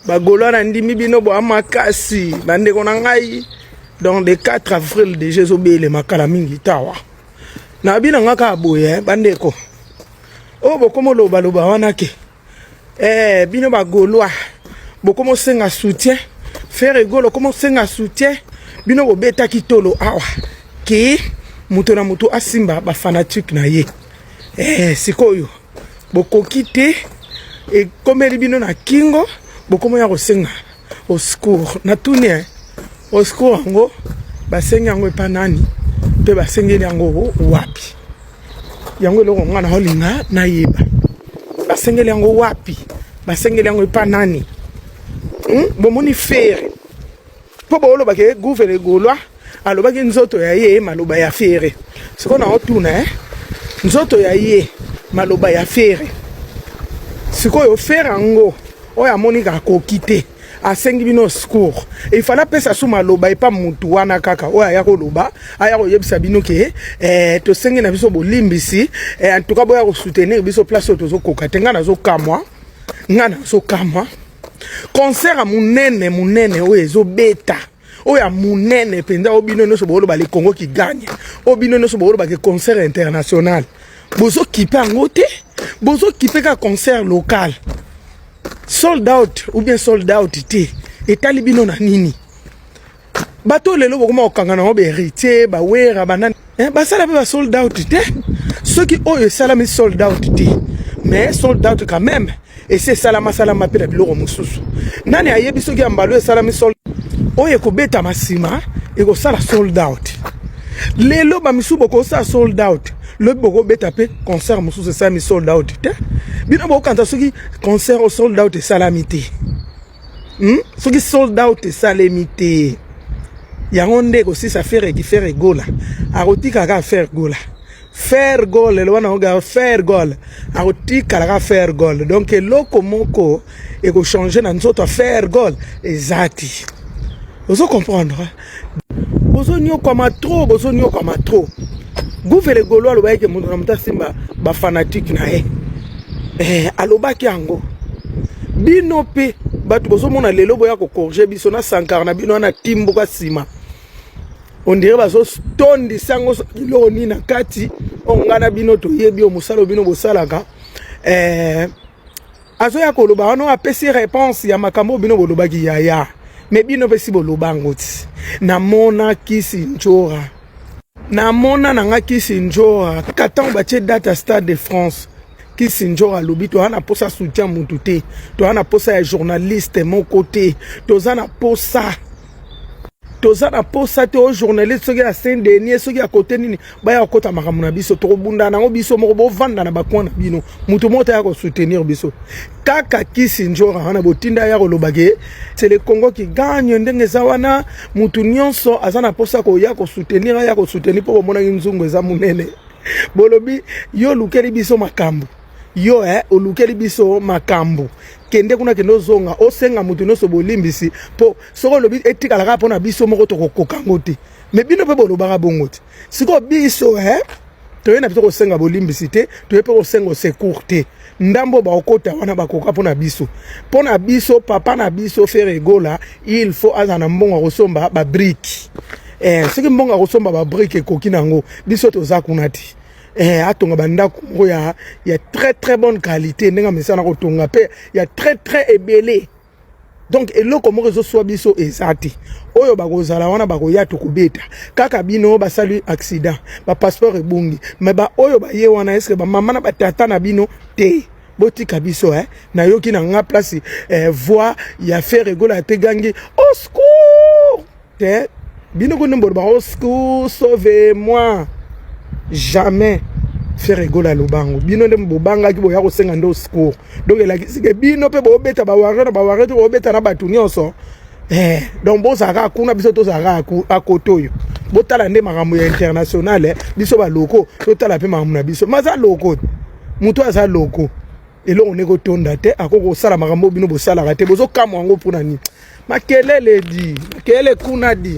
bagolo na ndimi bino bo amakasi bande kona ngai dans le 4 avril de Jésus bele makala mingi tawa na bina ngaka boye bande ko o bokomo loba loba wana ke bino bagolo bokomo senga soutien faire egolo komo senga soutien bino bo beta kitolo awa ki muto na muto asimba ba fanatique na ye sikoyo bokokite e komeli bino na kingo bokomo ya kosenga au secours na tunie au secours ngo basenga yango epa nani pe basengeli yango wapi yango eloko ngana holinga na yeba basengeli yango wapi basengeli yango epa nani bomoni fere po bolo bake gouverne golwa alobaki nzoto ya ye maloba ya fere sikona otuna nzoto ya ye maloba ya fere sikoyo fere ngo oya monika kokite asengi bino secours il fallait pesa sous maloba et pas mutu wana kaka oya ya koloba aya ko yebisa bino ke to sengi na biso bolimbisi en tout cas boya ko soutenir biso place to koka tenga na zo kamwa ngana zo kamwa concert a munene oyezo beta oya munene penda obino no so boloba le Congo qui gagne obino no so boloba ke concert international bozo kipa ngote bozo kipeka concert local sold out ou bien sold out te etali bino na nini bato lelo bokoma okanga na oberité ba wera banani basala ba sold out te ceux qui oyo salami sold out te mais sold out quand même et c'est salama pe na biloko mususu nani ayebi soki ambalo salami sold oyo ko beta masima e ko sala sold out lelo ba misubo ko sa sold out le boko beta pe concert mususu sa mi sold out te bino bo kanta soki concert au sold out salamité soki sold out salamité yango ndeko si ça faire qui faire gola arotika ka faire gola faire goal le wana oga faire goal arotika ka faire goal donc loko moko e ko changer na nzoto faire goal ezati vous comprendre bozo nyo kama trop gouverne golo aloba ke mundu na mutasimba ba fanatique na alobaki yango bino pe batu bozo mona lelo boya ko corriger biso na sankar na bino na timbuka sima on dirait bazo tondi sango kilo ni na kati ongana bino to yebi o musalo bino bosalaka azo ya ko loba ono apesi réponse ya makambo bino bolobaki ya mais bino pe si boloba ngoti na mona kisi njora na mona nanga kisinjora katango batie date Stade de France kisinjora lobi to ana posa soutien mutu te to ana posa ya journaliste mon côté to zana posa te o journaliste soki ya Saint-Denis soki ya côté nini baya kota makamu na biso to bunda nango biso moko bo vanda na bakwana bino mutu mota ya ko soutenir biso kaka kisinjora ana botinda ya ko lobage c'est le Congo qui gagne ndenge zawana mutu nyonso azana posa ko ya ko soutenir po mona nzungu za munene bolobi yo lukeli biso makambo yo olukeli biso makambo kende kuna kendo zonga osenga mutu no so bolimbisi po soko lobi etika la rapona biso moko to kokango te mais bino pe bolobaka bongo te siko biso to yena biso ko senga bolimbisi te to yepe ko senga secours te ndambo ba okota wana bakoka pona biso papa na biso faire egola il faut azana mbongo kosomba ba brique siki mbongo kosomba ba brique ekoki nango biso to zakunati atonga bandako ya très bonne qualité ndenga mesana ko tonga pe ya très ebelé donc eloko mo rezo so biso ezati oyo bakozala wana bakoya to kubeta kaka bino basali accident ba passeport ebungi mais ba oyo ba ye wana est-ce que ba mama na batata na bino te botika biso na yoki na nga place voix ya faire egola te gangi au secours te bino ko nombo ba au secours sauvez-moi jamais faire egola lobango bino ndem bobanga ki boya ko senga ndo secours donc elakisike bino pe bobeta ba warete bobeta na batu nyonso donc bozaka kuna biso tozaka akotoyo botala nde makambo ya international biso ba loko totala pe makambo na biso maza loko muto aza loko eloko neko tonda te akoko sala makambo bino bosala te bozo kamwa ngo puna ni makelele di makelele kuna di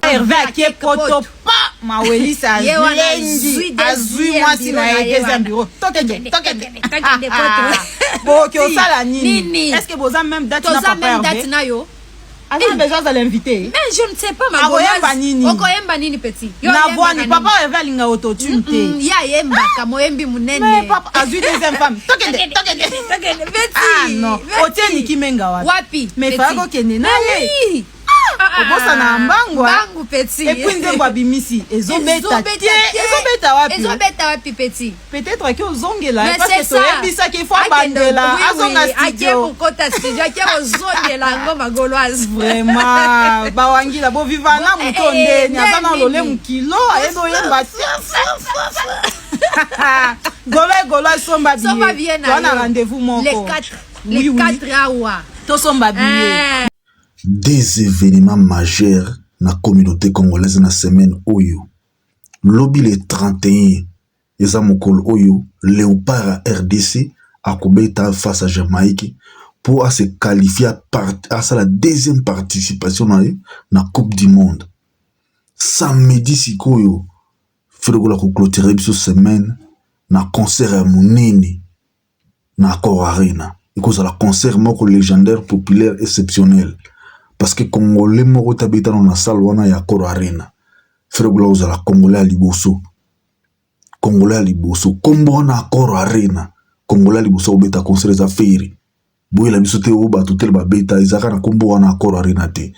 Hervé akie poto pa mawelisa lengi azui mwasi na yegeza bureau tokende bo ki osala nini est-ce que boza même date na papa Hervé alors besoin de l'inviter mais je ne sais pas ma okoyemba nini petit na voix papa Hervé alinga autotune te ya yemba kamoyembi munene mais papa azui deuxième femme tokende petit ah non otieni kimenga wapi mais fa ko kende na ye obosa na mbangu petit et puis ndembo abimisi ezobeta wapi petit peut-être que ozongela parce que toyebisa qu'il faut abandela azonga studio akokota studio akozongela ngo magoloise vraiment bawangila bo vivana muto ndeni azana lole mukilo ayedo yemba golo somba bien on a rendez-vous moko les 4 awa to somba bien des événements majeurs na communauté congolaise na semaine oyo lobby le 31 eza mokolo oyo Léopard RDC akobeta face à Jamaïque pour se qualifier à la deuxième participation na Coupe du Monde. Samedi sikoyo ferogola ko clôturer biso semaine na concert ya munene na Accor Arena. Ikoza la concert moko légendaire populaire exceptionnel. Parce que Congolais moko tabeta na salle wana ya Accor Arena. Ferogola ozala Congolais à liboso. Congolais à liboso. Kombo na Accor Arena. Congolais à liboso obeta concert za feri. Boye la biso te oba tutel ba beta izaka na kombo wana Accor Arena te.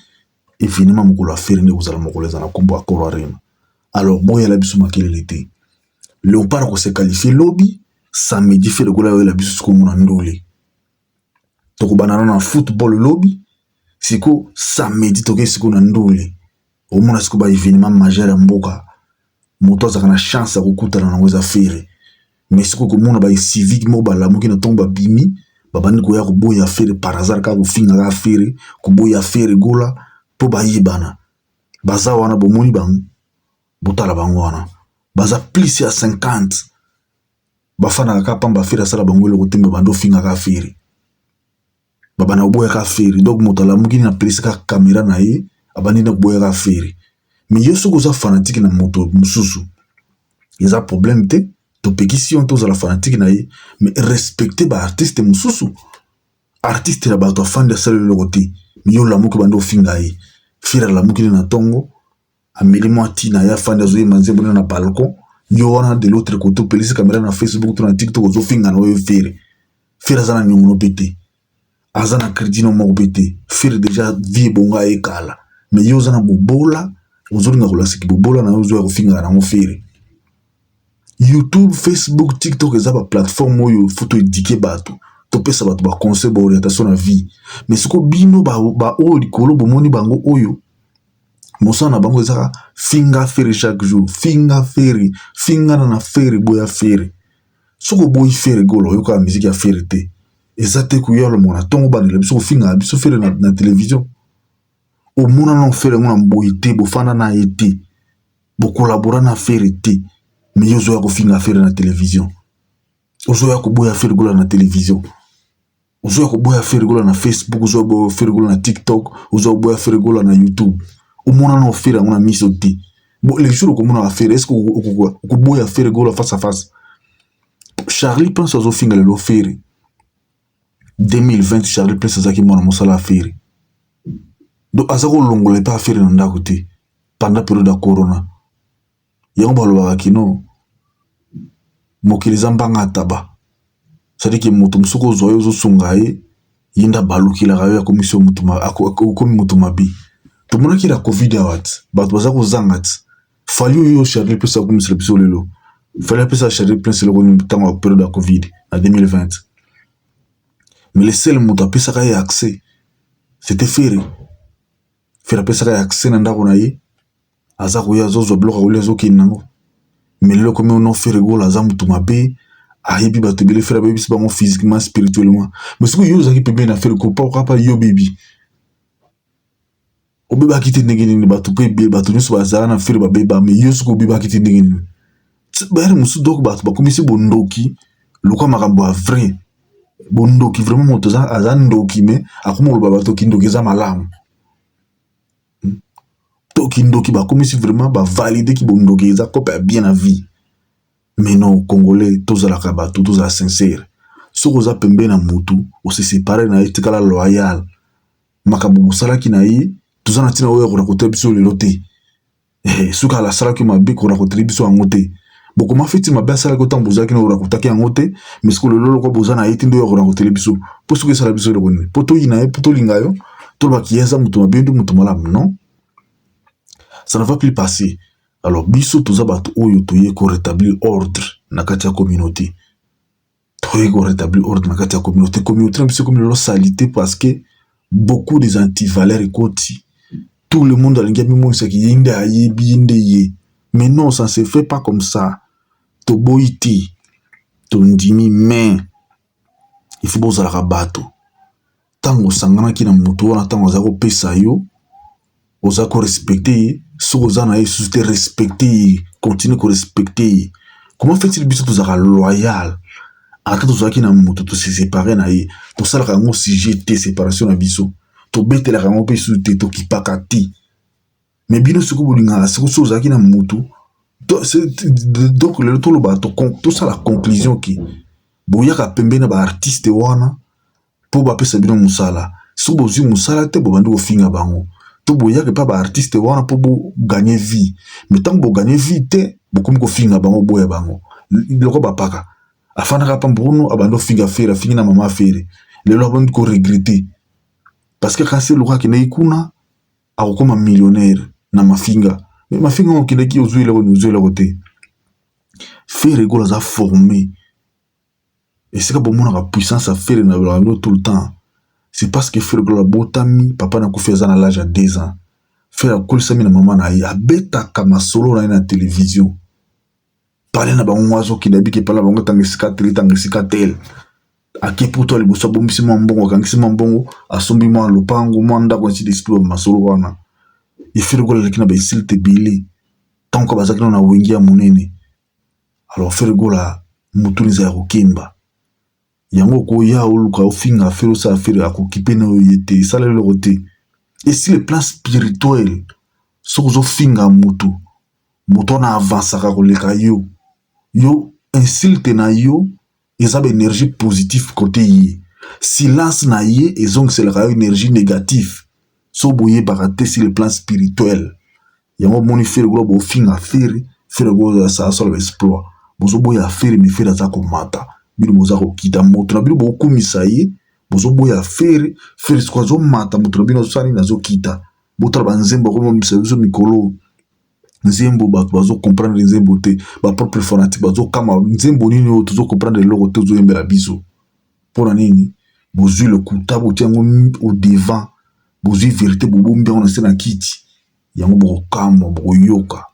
Et finalement mokolo feri ne ozala mokolo za na kombo Accor Arena. Alors boye la biso makele te. Léopard ko se qualifier lobby samedi ferogola la biso ko mona ndole. Toko banana na football lobby. Siko samedi toke siko na ndole omona siko ba événement majeur ya mboka moto azaka na chance ya kokutana na ngweza fere mais siko komona ba civique mo ba lamuki na tomba bimi babandi ko ya koboya fere par hasard ka kofinga ka fere koboya fere gola po ba yibana baza wana bomoni bango botala bango wana baza plus ya 50 bafana ka pamba fere sala bango le kotemba bando finga ka fere baba na boya ka feri donc motala mukini na place ka caméra na ye abandi na boya ka feri mais yo soko za fanatique na moto mususu yeza problème te to pekisi on to za la fanatique na ye mais respecter ba artiste mususu artiste la ba to fan de sale le côté mais yo la muki bando finga ye fira la mukini na tongo ameli mwati na ya fan de zo manze bona na balcon yo wana de l'autre côté pelisi caméra na Facebook to na TikTok zo finga na yo feri fira za na nyumuno pété azana crédit no mobete faire déjà vie bonga ekala mais yo zana bobola ozolinga kolasiki bobola na ozo ya kofinga na ngofere YouTube, Facebook, TikTok eza ba plateforme oyo photo édiquer bato to pesa bato ba conseil ba orientation na vie mais siko bino ba o likolo bomoni bango oyo mosana bango eza finga fere chaque jour finga na fere boya fere soko boy fere golo yo ka musique ya fere te ezate kuyalo mona tongo banele biso finga biso fere na télévision o mona non fere mona mboyité bo fana na été bo collaborer na fere te mais yo zo ya ko finga fere na télévision ozo ya ko boya fere gola na télévision ozo ya ko boya fere gola na Facebook ozo bo fere gola na TikTok ozo boya fere gola na YouTube o mona non fere mona miso te bo les jours ko mona fere est-ce que ko boya fere gola face à face Charlie pense ozo finga le fere 2020 Charlie Prince azaki mwana mosala affaire donc azako longola pa affaire na ndako te pendant période ya corona yango balobaka kino mokili zambanga taba c'est-à-dire que moto musuko zoyo zosunga ye yinda balukila kayo ya commission mutuma akomi mutuma bi to mona ki la covid awat bato bazako zangat fali yo Charlie Prince akomisela biso lelo fali pesa Charlie Prince lelo ni tango période ya covid en 2020. Mais le seul moto apesaka ye accès c'était fere apesaka ye accès na ndako na ye aza koya azozwa bloka kolia azokende nango mais lelo komi ono fere gola aza motu mabe ayebi bato ebele fere abebisi bango physiquement spirituellement mais soki yo ozalaki pembeni na fere kopapa yo bebi obebaki te ndenge nini bato mpe ebele bato nyonso bazala na fere babeba mais yo soki obebaki te ndenge nini bayere mosusu donc bato bakomisi bondoki lokwa makambo ya vrai bondoki vraiment moto aza ndoki mais akoma oloba bato kindoki eza malamu to kindoki ba comme si vraiment ba valider ki bondoki eza kope bien à vie. Mais non, Congolais, tous à la kabatou, tous à sincère. Si vous avez pembe na mutu, on se sépare na etikala loyal. Makabubu sala ki na yi, tous en atina oya kona kote biso le lote. Suka la sala ki mabe kona kote biso angote. Boko ma fiti mabe sala ko tan boza ki na ora kotaki angote, mais ce que le lolo ko boza na yiti ndo ya kona kote biso. Po suka sala biso le kone. Poto yi na yi, poto lingayo, to ba kieza mutu mabe ndu mutu malamu, non? Ça ne va plus passer. Alors, biso toza bato oyo toye ko rétablir ordre na kati ya communauté. Toye ko rétablir ordre na kati ya communauté. Communauté na biso comme salité parce que beaucoup des antivaleurs ekoti. Tout le monde a l'ingami monisa ki yinde ayebi yinde ye. Mais non, ça ne se fait pas comme ça. To boiti, to ndimi mais il faut bozala ka bato. Tango sangana ki na mutu wana tango za ko pesa yo, oza ko respecter. Si vous en avez suscité respecter, continuez à respecter. Comment fait-il que vous êtes loyal? Après tout ça qui n'a pas tout se séparer naïe, tout ça la rango si j'étais séparation na biso, tout bête la rango pe sous te to qui pas kati. Mais bien ce que vous l'ingala, c'est que chose qui n'a pas donc le tout le bateau tout ça la conclusion qui boya ka pembe na ba artiste wana pour ba pesa bino musala. Si vous avez musala te bo bandi ko finga bango. To boya que pas ba artiste wana pour gagner vie mais tant que gagner vie te beaucoup ko finga bango boya bango loko ba paka afana ka pambuno abando finga fera finga na mama fere le lo bandi ko regretter parce que quand c'est le qui n'est kuna a comme millionnaire na mafinga mais mafinga on qui n'est qui ozui le côté fere go la formé et c'est que bon mon a puissance à faire na tout le temps. C'est parce que frère la botami papa na kufeza na l'âge à 2 ans. Frère kul sami na maman na ya beta kama solo na télévision. Parler na ba mwazo ki dabi ke pala bango tangisika tel. Ake poto le boso bombisi mbongo kangisi mbongo asombi mwa lopango mwanda kwa nsi disitu ba masolo wana. E frère gola kina ba isil te bili. Tant ko bazaki na wengi ya munene. Alors frère gola mutuniza ya kokimba. Yango ko ya oluka ofinga fero sa fero akokipe na yete sala le côté et si le plan spirituel sozo finga mutu na avancer ka koleka yo insulte na yo ezaba énergie positive côté yi silence na ye ezong c'est la énergie négative so boye baraté si le plan spirituel yango moni fero go bo finga fero go sa solo exploit bozo boya fere mi fere za ko mata bino boza ko kita moto na bino bo komisa ye bozo boya fere skwazo mata moto na bino sani na zo kita botra banzembo ko momisa biso mikolo nzembo bazo comprendre nzembo te ba propre fanatique bazo kama nzembo nini o tozo comprendre le côté zo yembela biso pona nini bozu le kuta botiango au devant bozu vérité bobombi on na kiti yango bo kama bo yoka